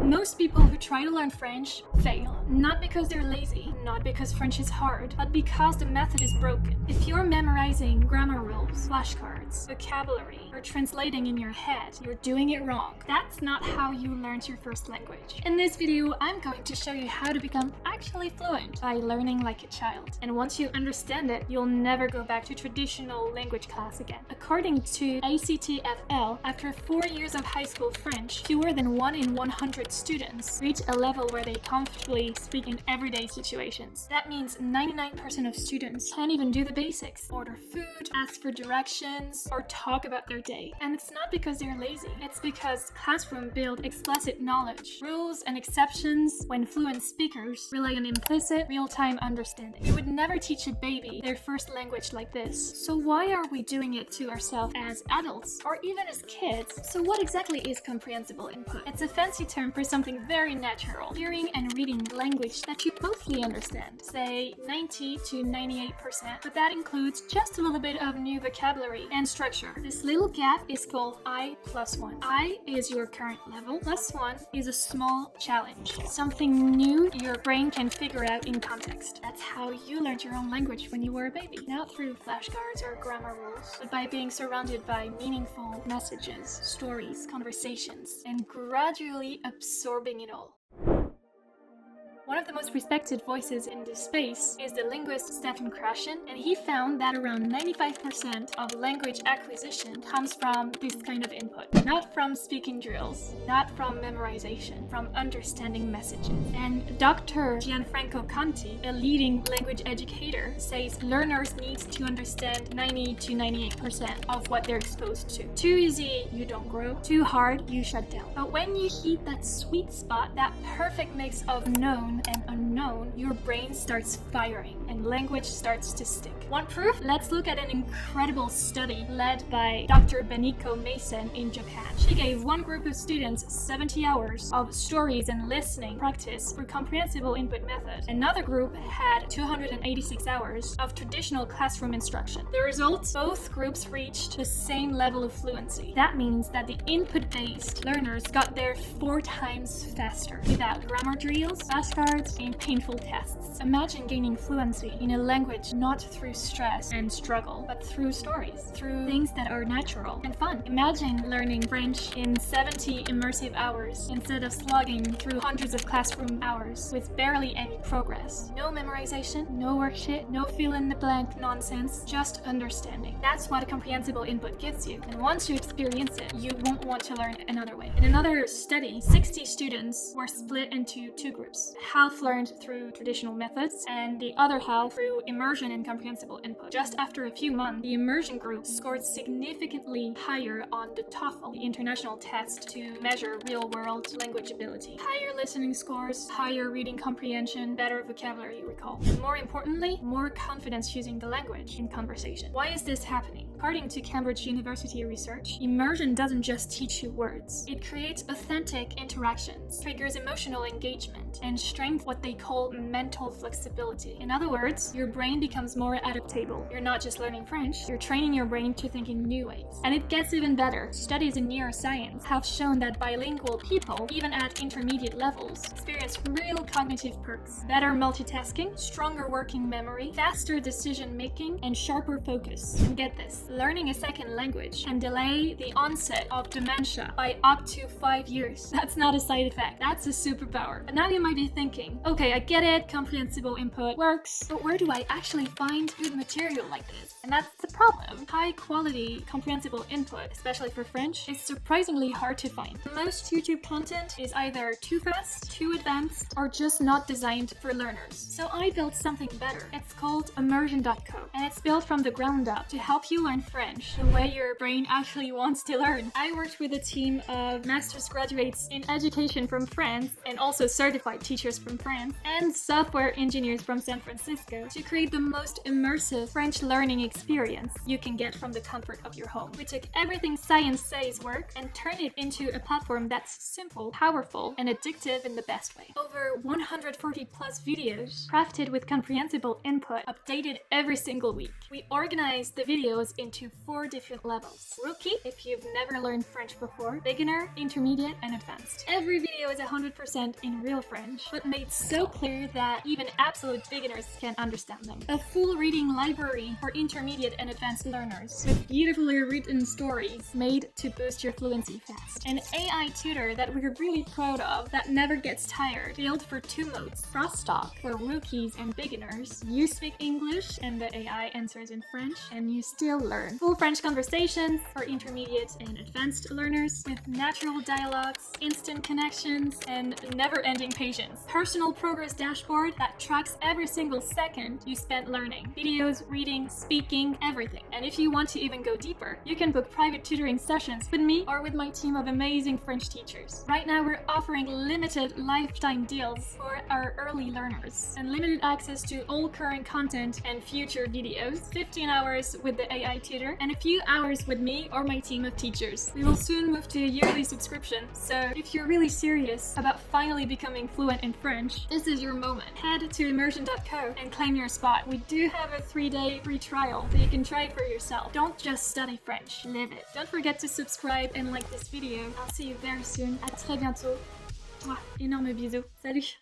Most people who try to learn French fail, not because they're lazy, not because French is hard, but because the method is broken. If you're memorizing grammar rules, flashcards, vocabulary, or translating in your head, you're doing it wrong. That's not how you learned your first language. In this video, I'm going to show you how to become actually fluent by learning like a child. And once you understand it, you'll never go back to traditional language class again. According to ACTFL, after 4 years of high school French, fewer than 1 in 100 students reach a level where they comfortably speak in everyday situations. That means 99% of students can't even do the basics: order food, ask for directions, or talk about their day. And it's not because they're lazy, it's because classrooms build explicit knowledge, rules, and exceptions when fluent speakers rely on implicit, real-time understanding. We would never teach a baby their first language like this. So why are we doing it to ourselves as adults, or even as kids? So what exactly is comprehensible input? It's a fancy term for something very natural: hearing and reading language that you mostly understand, say 90 to 98%, but that includes just a little bit of new vocabulary and structure. This little gap is called I+1. I is your current level, +1 is a small challenge, something new your brain can figure out in context. That's how you learned your own language when you were a baby, not through flashcards or grammar rules, but by being surrounded by meaningful messages, stories, conversations, and gradually absorbing it all. One of the most respected voices in this space is the linguist Stefan Krashen, and he found that around 95% of language acquisition comes from this kind of input. Not from speaking drills, not from memorization, from understanding messages. And Dr. Gianfranco Conti, a leading language educator, says learners need to understand 90 to 98% of what they're exposed to. Too easy, you don't grow. Too hard, you shut down. But when you hit that sweet spot, that perfect mix of known and unknown, your brain starts firing and language starts to stick. Want proof? Let's look at an incredible study led by Dr. Beniko Mason in Japan. She gave one group of students 70 hours of stories and listening practice through comprehensible input method. Another group had 286 hours of traditional classroom instruction. The result? Both groups reached the same level of fluency. That means that the input-based learners got there 4 times faster, without grammar drills, flashcards, and painful tests. Imagine gaining fluency in a language not through stress and struggle, but through stories, through things that are natural and fun. Imagine learning French in 70 immersive hours instead of slogging through hundreds of classroom hours with barely any progress. No memorization, no worksheet, no fill-in-the-blank nonsense, just understanding. That's what a comprehensible input gives you. And once you experience it, you won't want to learn another way. In another study, 60 students were split into 2 groups. Half learned through traditional methods, and the other half through immersion and comprehensible input. Just after a few months, the immersion group scored significantly higher on the TOEFL, the international test to measure real-world language ability. Higher listening scores, higher reading comprehension, better vocabulary recall, and more importantly, more confidence using the language in conversation. Why is this happening? According to Cambridge University research, immersion doesn't just teach you words. It creates authentic interactions, triggers emotional engagement, and strengthens what they call mental flexibility. In other words, your brain becomes more adaptable. You're not just learning French, you're training your brain to think in new ways. And it gets even better. Studies in neuroscience have shown that bilingual people, even at intermediate levels, experience real cognitive perks: better multitasking, stronger working memory, faster decision making, and sharper focus. And get this, learning a second language can delay the onset of dementia by up to 5 years. That's not a side effect, that's a superpower. And now you might be thinking, okay, I get it, comprehensible input works, but where do I actually find good material like this? And that's the problem. High quality comprehensible input, especially for French, is surprisingly hard to find. Most YouTube content is either too fast, too advanced, or just not designed for learners. So I built something better. It's called Immersion.co, and it's built from the ground up to help you learn French the way your brain actually wants to learn. I worked with a team of master's graduates in education from France, and also certified teachers from France, and software engineers from San Francisco to create the most immersive French learning experience you can get from the comfort of your home. We took everything science says work and turned it into a platform that's simple, powerful, and addictive in the best way. Over 140 plus videos crafted with comprehensible input, updated every single week. We organized the videos in into 4 different levels. Rookie, if you've never learned French before, beginner, intermediate, and advanced. Every video is 100% in real French, but made so clear that even absolute beginners can understand them. A full reading library for intermediate and advanced learners, with beautifully written stories made to boost your fluency fast. An AI tutor that we're really proud of that never gets tired, built for 2 modes. Crosstalk for rookies and beginners. You speak English and the AI answers in French, and you still learn. Full French conversations for intermediate and advanced learners, with natural dialogues, instant connections, and never-ending patience. Personal progress dashboard that tracks every single second you spent learning. Videos, reading, speaking, everything. And if you want to even go deeper, you can book private tutoring sessions with me or with my team of amazing French teachers. Right now we're offering limited lifetime deals for our early learners. Unlimited access to all current content and future videos, 15 hours with the AI tutor, and a few hours with me or my team of teachers. We will soon move to a yearly subscription, so if you're really serious about finally becoming fluent in French, this is your moment. Head to immersion.co and claim your spot. We do have a 3-day free trial, so you can try it for yourself. Don't just study French, live it. Don't forget to subscribe and like this video. I'll see you very soon. À très bientôt. Énorme bisous. Salut!